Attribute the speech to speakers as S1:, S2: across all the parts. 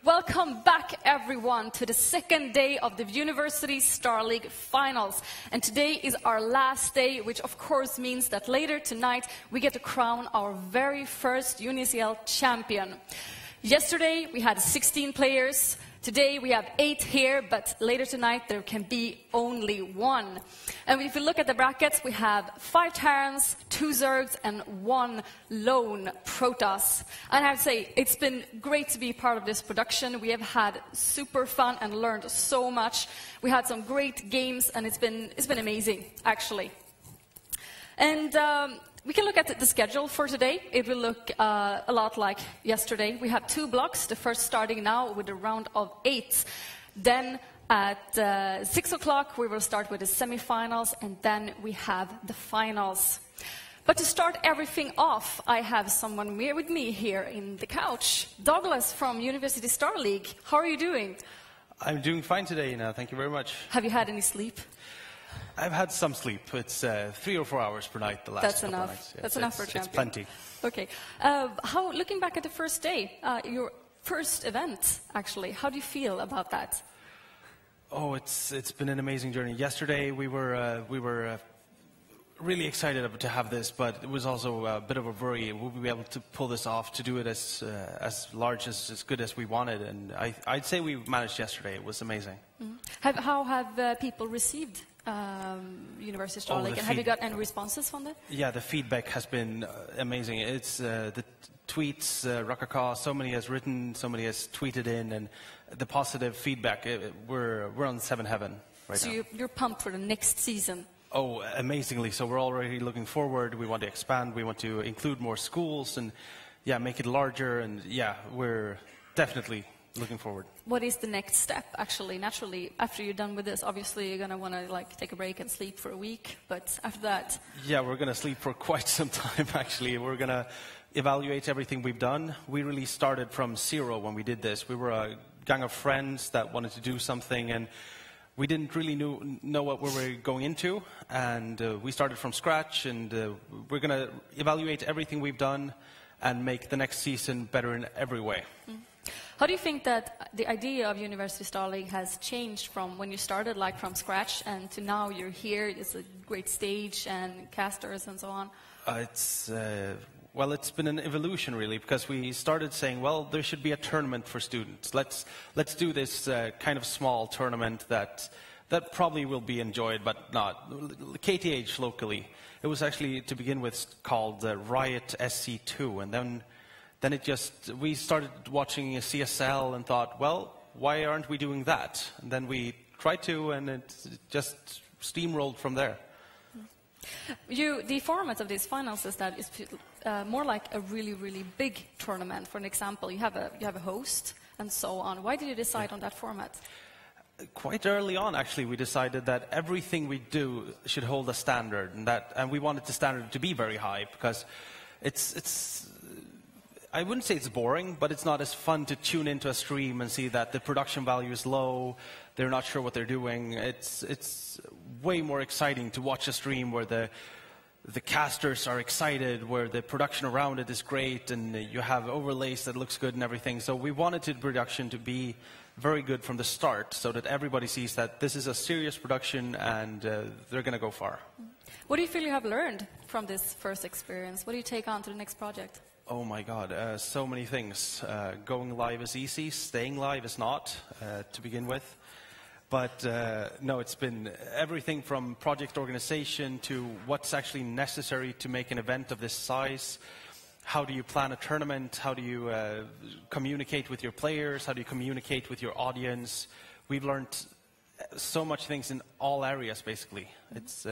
S1: Welcome back, everyone, to the second day of the University Star League Finals. And today is our last day, which of course means that later tonight we get to crown our very first UniSL champion. Yesterday we had 16 players. Today we have 8 here, but later tonight there can be only 1. And if you look at the brackets, we have 5 Terrans, 2 Zergs, and 1 lone Protoss. And I have to say, it's been great to be part of this production. We have had super fun and learned so much. We had some great games, and it's been amazing, actually. And we can look at the schedule for today. It will look a lot like yesterday. We have 2 blocks, the first starting now with a round of 8. Then at 6 o'clock we will start with the semifinals, and then we have the finals. But to start everything off, I have someone with me here in the couch. Douglas from University Star League. How are you doing?
S2: I'm doing fine today, Ina. Thank you very much.
S1: Have you had any sleep?
S2: I've had some sleep. It's 3 or 4 hours per night the last couple of nights.
S1: That's enough for a champion.
S2: It's plenty.
S1: Okay. Looking back at the first day, your first event, actually, how do you feel about that?
S2: Oh, it's been an amazing journey. Yesterday we were really excited to have this, but it was also a bit of a worry. Will we be able to pull this off, to do it as large, as good as we wanted? And I'd say we managed yesterday. It was amazing.
S1: Mm-hmm. How have people received University Star League, and have you got any responses from that? Yeah,
S2: the feedback has been amazing. It's the tweets, Rakaka, somebody has written, somebody has tweeted in, and the positive feedback. We're on 7 heaven right now.
S1: So you're pumped for the next season?
S2: Oh, amazingly. So we're already looking forward. We want to expand. We want to include more schools and, yeah, make it larger. And, yeah, we're definitely looking forward.
S1: What is the next step, actually? Naturally, after you're done with this, obviously you're going to want to take a break and sleep for a week. But after that...
S2: Yeah, we're going to sleep for quite some time, actually. We're going to evaluate everything we've done. We really started from 0 when we did this. We were a gang of friends that wanted to do something, and we didn't really know what we were going into. And we started from scratch, and we're going to evaluate everything we've done and make the next season better in every way.
S1: Mm. How do you think that the idea of University Star League has changed from when you started, from scratch, and to now you're here? It's a great stage and casters and so on.
S2: Well, it's been an evolution, really, because we started saying, well, there should be a tournament for students. Let's do this kind of small tournament that probably will be enjoyed, but not. KTH locally. It was actually, to begin with, called Riot SC2, and then we started watching CSL and thought, well, why aren't we doing that? And then we tried to, and it just steamrolled from there.
S1: The format of these finals is that it's more like a really, really big tournament. For an example, you have a host and so on. Why did you decide on that format?
S2: Quite early on, actually, we decided that everything we do should hold a standard, and we wanted the standard to be very high, because it's I wouldn't say it's boring, but it's not as fun to tune into a stream and see that the production value is low, they're not sure what they're doing. It's way more exciting to watch a stream where the casters are excited, where the production around it is great, and you have overlays that looks good and everything. So we wanted the production to be very good from the start, so that everybody sees that this is a serious production and they're going to go far.
S1: What do you feel you have learned from this first experience? What do you take on to the next project?
S2: Oh my God, so many things. Going live is easy, staying live is not, to begin with. But no, it's been everything from project organization to what's actually necessary to make an event of this size. How do you plan a tournament? How do you communicate with your players? How do you communicate with your audience? We've learned so much things in all areas, basically. It's,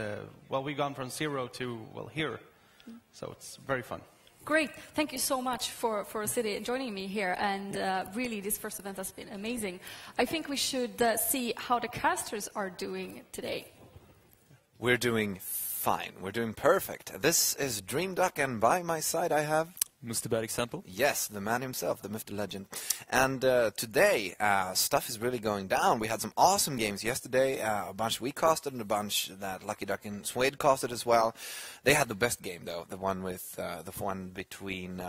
S2: well, we've gone from 0 to, well, here. So it's very fun.
S1: Great. Thank you so much for joining me here. And really, this first event has been amazing. I think we should see how the casters are doing today.
S3: We're doing fine. We're doing perfect. This is Dream Duck, and by my side I have...
S4: Mr. Bad Example.
S3: Yes, the man himself, the myth, the legend. And today, stuff is really going down. We had some awesome games yesterday, a bunch we casted and a bunch that Lucky Duck and Suede casted as well. They had the best game, though, the one with the one between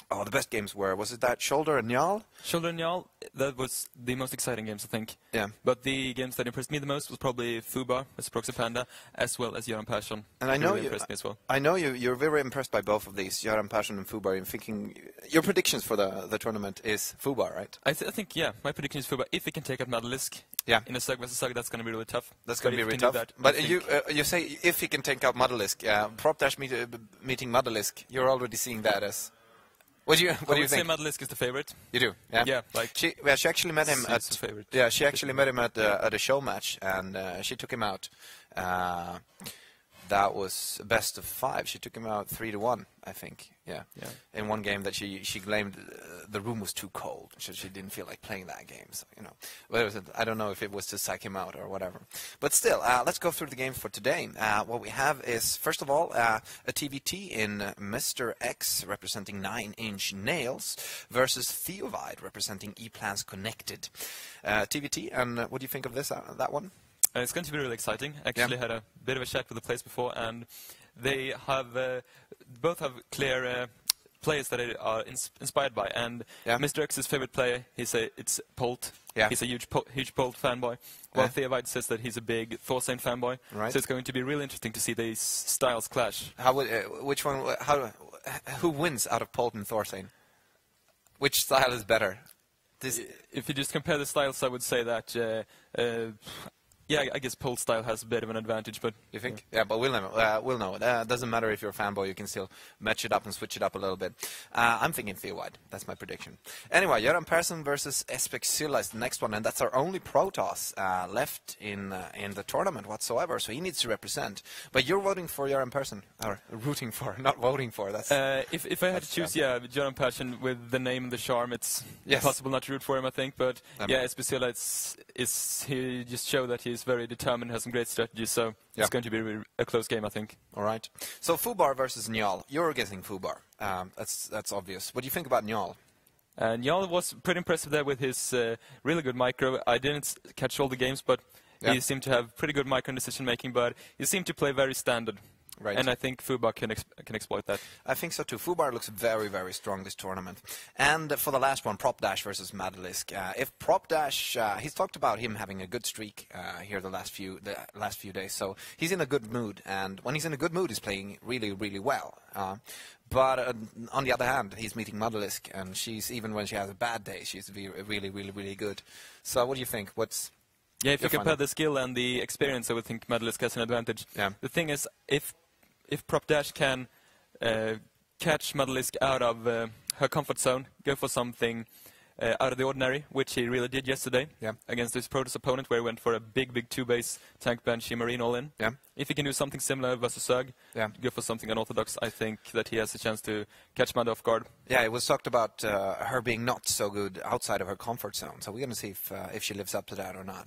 S3: Oh, the best games was it that Shoulder and Njal?
S4: Shoulder and Njal, that was the most exciting games, I think.
S3: Yeah.
S4: But the games that impressed me the most was probably Fubar, Proxy Panda, as well as Göran Persson.
S3: And I know
S4: really impressed me as well.
S3: I know you're very impressed by both of these, Göran Persson and Fubar. I'm thinking your predictions for the tournament is Fubar, right?
S4: I think, yeah, my prediction is Fubar. If he can take out Madalisk in a Sug vs Sug, that's going to be really tough.
S3: That's going to be really tough. But you say if he can take out Madalisk, Prop Dash meeting Madalisk, you're already seeing that as... What do you think? I would say
S4: Madalisk is the favorite.
S3: You do, yeah.
S4: Yeah, like
S3: she actually met him at
S4: the favorite.
S3: Yeah, she actually met him at a show match, and she took him out. That was best of 5. She took him out 3-1, I think. Yeah. In one game that she claimed the room was too cold, so she didn't feel like playing that game. So but I don't know if it was to psych him out or whatever. But still, let's go through the games for today. What we have is first of all a TVT in Mr. X representing 9-inch nails versus Theovide representing E-Plans Connected. TVT, and what do you think of this? That one?
S4: It's going to be really exciting. Actually, had a bit of a chat with the players before, and they have both have clear players that they are inspired by. And Mr. X's favorite player, it's Polt.
S3: Yeah.
S4: He's a huge Polt fanboy. While Theovide says that he's a big Thorstein fanboy.
S3: Right.
S4: So it's going to be really interesting to see these styles clash.
S3: Which one? Who wins out of Polt and Thorstein? Which style is better?
S4: If you just compare the styles, I would say that. Yeah, I guess Polt style has a bit of an advantage, but...
S3: You think? Yeah, but we'll know. It doesn't matter if you're a fanboy, you can still match it up and switch it up a little bit. I'm thinking Theowide. That's my prediction. Anyway, Göran Persson versus Espexilla is the next one, and that's our only Protoss left in the tournament whatsoever, so he needs to represent. But you're voting for Göran Persson, or rooting for, not voting for. That's
S4: if I had to choose, Göran Persson with the name and the charm, it's impossible not to root for him, I think. But Espexilla, he just showed that he's very determined, has some great strategies, so it's going to be a close game, I think.
S3: All right. So Fubar versus Njal. You're guessing Fubar. That's obvious. What do you think about Njal?
S4: Njal was pretty impressive there with his really good micro. I didn't catch all the games, but he seemed to have pretty good micro decision making, but he seemed to play very standard.
S3: Right.
S4: And I think Fubar can exploit that.
S3: I think so too. Fubar looks very, very strong this tournament. And for the last one, Prop Dash versus Madalisk. If Prop Dash, he's talked about him having a good streak here the last few days. So he's in a good mood, and when he's in a good mood, he's playing really, really well. But on the other hand, he's meeting Madalisk, and even when she has a bad day, she's really, really, really good. So what do you think?
S4: Yeah, if you compare the skill and the experience, I would think Madalisk has an advantage.
S3: Yeah.
S4: The thing is, if Prop Dash can catch Madalisk out of her comfort zone, go for something out of the ordinary, which he really did yesterday against his Protoss opponent, where he went for a big 2-base tank Banshee Marine all-in.
S3: Yeah.
S4: If he can do something similar versus Zerg, go for something unorthodox, I think that he has a chance to catch Mad off guard.
S3: Yeah, it was talked about her being not so good outside of her comfort zone, so we're going to see if she lives up to that or not.